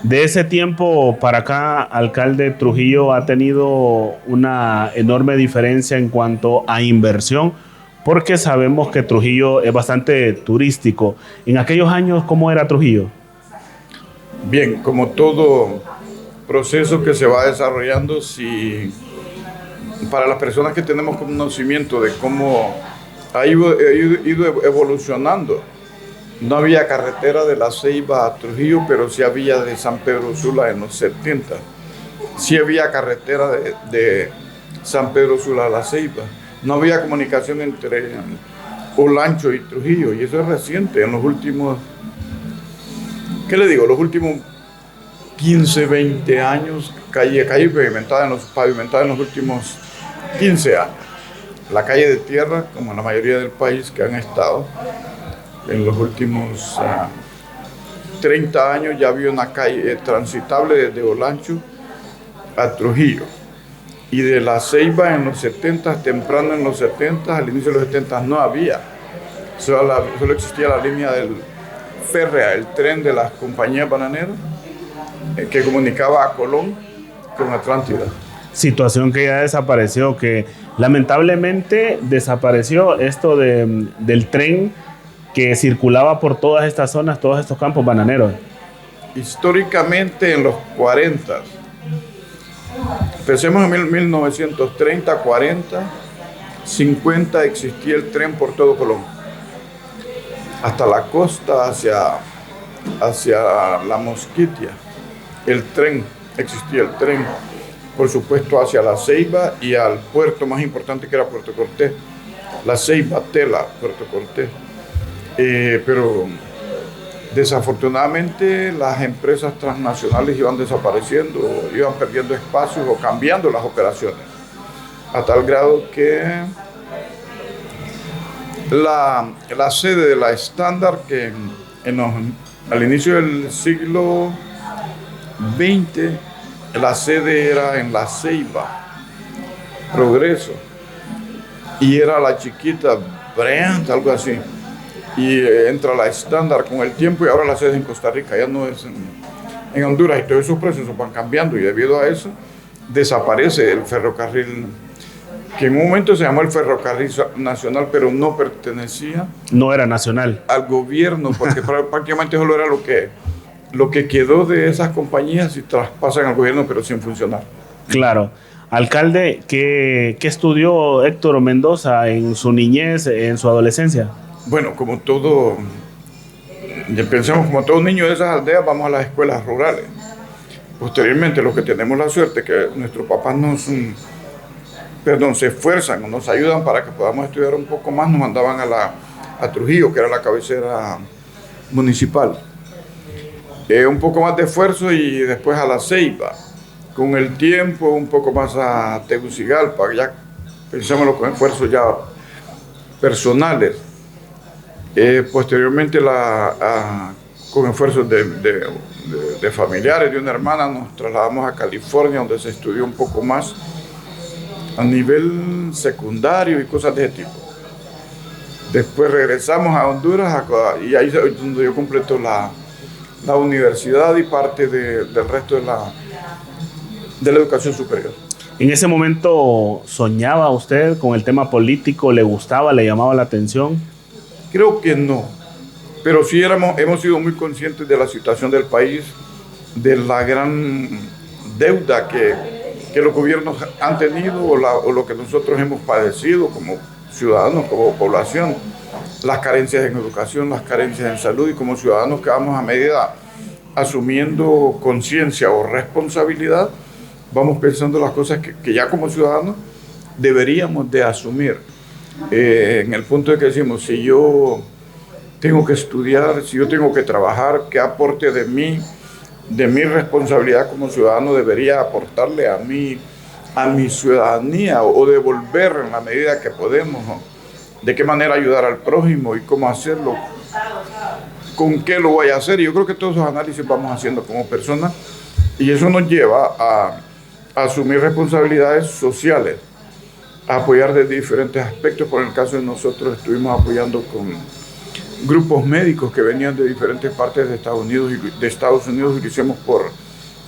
De ese tiempo para acá, alcalde, Trujillo ha tenido una enorme diferencia en cuanto a inversión, porque sabemos que Trujillo es bastante turístico. En aquellos años, ¿cómo era Trujillo? Bien, como todo proceso que se va desarrollando, si para las personas que tenemos conocimiento de cómo ha ido evolucionando, no había carretera de La Ceiba a Trujillo, pero sí había de San Pedro Sula en los 70. Sí había carretera de San Pedro Sula a La Ceiba. No había comunicación entre Olancho y Trujillo, y eso es reciente, en los últimos, ¿qué le digo? Los últimos 15, 20 años, calle pavimentada en los últimos 15 años. La calle de tierra, como en la mayoría del país que han estado, en los últimos 30 años ya había una calle transitable desde Olancho a Trujillo. Y de La Ceiba en los 70, temprano en los 70, al inicio de los 70 no había. Solo existía la línea del férrea, el tren de las compañías bananeras, que comunicaba a Colón con Atlántida. Situación que ya desapareció, que lamentablemente desapareció esto del tren que circulaba por todas estas zonas, todos estos campos bananeros. Históricamente en los 40, pensemos en 1930, 40, 50, existía el tren por todo Colón. Hasta la costa, hacia la Mosquitia, existía el tren. Por supuesto, hacia La Ceiba y al puerto más importante que era Puerto Cortés. La Ceiba, Tela, Puerto Cortés. Pero desafortunadamente las empresas transnacionales iban desapareciendo, iban perdiendo espacios o cambiando las operaciones, a tal grado que la sede de la Estándar, que al inicio del siglo XX, la sede era en La Ceiba, Progreso, y era la chiquita Brent, algo así. Y entra la Estándar con el tiempo y ahora la sede es en Costa Rica, ya no es en Honduras, y todos esos procesos van cambiando, y debido a eso desaparece el ferrocarril, que en un momento se llamó el Ferrocarril Nacional, pero no pertenecía. No era nacional. Al gobierno, porque prácticamente solo era lo que quedó de esas compañías y traspasan al gobierno, pero sin funcionar. Claro. Alcalde, ¿qué estudió Héctor Mendoza en su niñez, en su adolescencia? Bueno, como todo niño de esas aldeas, vamos a las escuelas rurales. Posteriormente, los que tenemos la suerte que nuestros papás se esfuerzan o nos ayudan para que podamos estudiar un poco más, nos mandaban a Trujillo, que era la cabecera municipal. Un poco más de esfuerzo y después a La Ceiba. Con el tiempo, un poco más a Tegucigalpa, ya pensémoslo con esfuerzos ya personales. Posteriormente, con esfuerzos de familiares, de una hermana, nos trasladamos a California, donde se estudió un poco más a nivel secundario y cosas de ese tipo. Después regresamos a Honduras y ahí es donde yo completo la universidad y parte del resto de la educación superior. ¿En ese momento soñaba usted con el tema político? ¿Le gustaba, le llamaba la atención? Creo que no, pero sí hemos sido muy conscientes de la situación del país, de la gran deuda que los gobiernos han tenido o lo que nosotros hemos padecido como ciudadanos, como población, las carencias en educación, las carencias en salud, y como ciudadanos que vamos a medida asumiendo conciencia o responsabilidad, vamos pensando las cosas que ya como ciudadanos deberíamos de asumir. En el punto de que decimos, si yo tengo que estudiar, si yo tengo que trabajar, ¿qué aporte de mi responsabilidad como ciudadano debería aportarle a mi ciudadanía o devolver en la medida que podemos, ¿no? De qué manera ayudar al prójimo y cómo hacerlo, con qué lo voy a hacer? Y yo creo que todos esos análisis vamos haciendo como personas, y eso nos lleva a asumir responsabilidades sociales, a apoyar de diferentes aspectos. Por el caso de nosotros estuvimos apoyando grupos médicos que venían de diferentes partes de Estados Unidos y lo hicimos por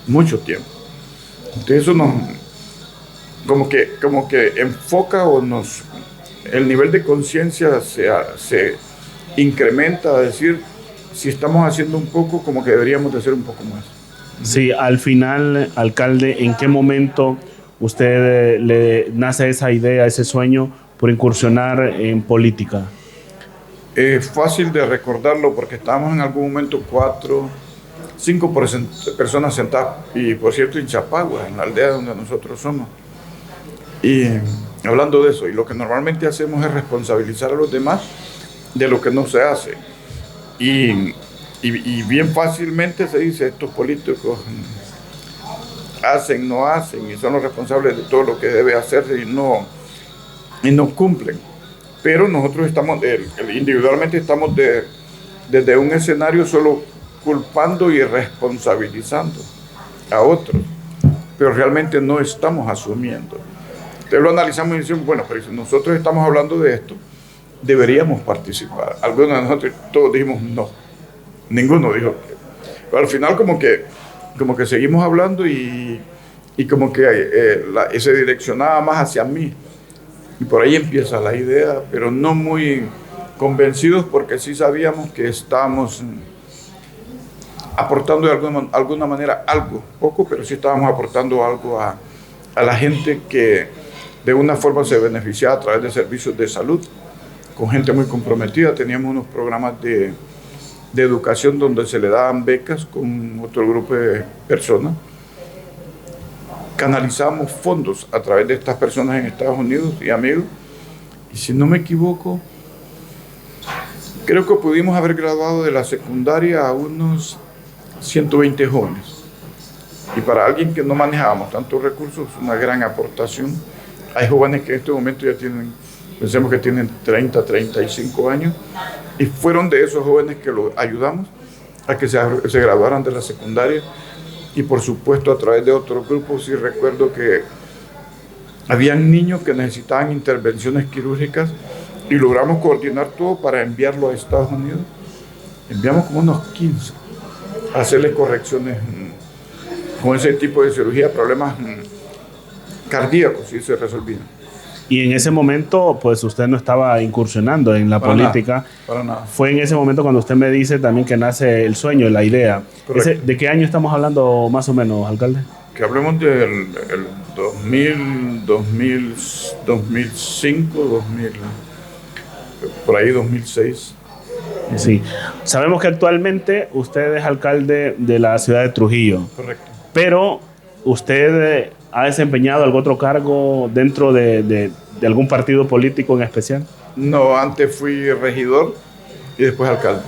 mucho tiempo. Entonces eso nos como que enfoca el nivel de conciencia se incrementa a decir, si estamos haciendo un poco, como que deberíamos de hacer un poco más. Sí, al final, alcalde, ¿en qué momento usted le nace esa idea, ese sueño por incursionar en política? Es fácil de recordarlo porque estábamos en algún momento 5 personas sentadas, y por cierto en Chapagua, en la aldea donde nosotros somos. Y hablando de eso, y lo que normalmente hacemos es responsabilizar a los demás de lo que no se hace. Y bien fácilmente se dice, estos políticos hacen, no hacen, y son los responsables de todo lo que debe hacerse y no cumplen. Pero nosotros estamos, individualmente estamos desde un escenario solo culpando y responsabilizando a otros, pero realmente no estamos asumiendo. Entonces lo analizamos y decimos, bueno, pero si nosotros estamos hablando de esto, deberíamos participar. Algunos de nosotros, todos dijimos no, ninguno dijo que. Pero al final como que seguimos hablando y como que se direccionaba más hacia mí. Y por ahí empieza la idea, pero no muy convencidos porque sí sabíamos que estábamos aportando de alguna manera algo, poco, pero sí estábamos aportando algo a la gente que de una forma se beneficiaba a través de servicios de salud, con gente muy comprometida. Teníamos unos programas de educación donde se le daban becas con otro grupo de personas. Canalizamos fondos a través de estas personas en Estados Unidos y amigos. Y si no me equivoco, creo que pudimos haber graduado de la secundaria a unos 120 jóvenes. Y para alguien que no manejábamos tantos recursos, una gran aportación. Hay jóvenes que en este momento ya tienen, pensemos que tienen 30, 35 años, y fueron de esos jóvenes que los ayudamos a que se graduaran de la secundaria. Y por supuesto a través de otros grupos, sí recuerdo que habían niños que necesitaban intervenciones quirúrgicas y logramos coordinar todo para enviarlo a Estados Unidos. Enviamos como unos 15 a hacerles correcciones con ese tipo de cirugía, problemas cardíacos, y se resolvían. Y en ese momento, pues usted no estaba incursionando en la política. Para nada. Fue en ese momento cuando usted me dice también que nace el sueño, la idea. ¿De qué año estamos hablando más o menos, alcalde? Que hablemos del 2000, 2005, 2000, por ahí 2006. Sí. Sabemos que actualmente usted es alcalde de la ciudad de Trujillo. Correcto. Pero usted ha desempeñado algún otro cargo dentro de algún partido político en especial. No, antes fui regidor y después alcalde.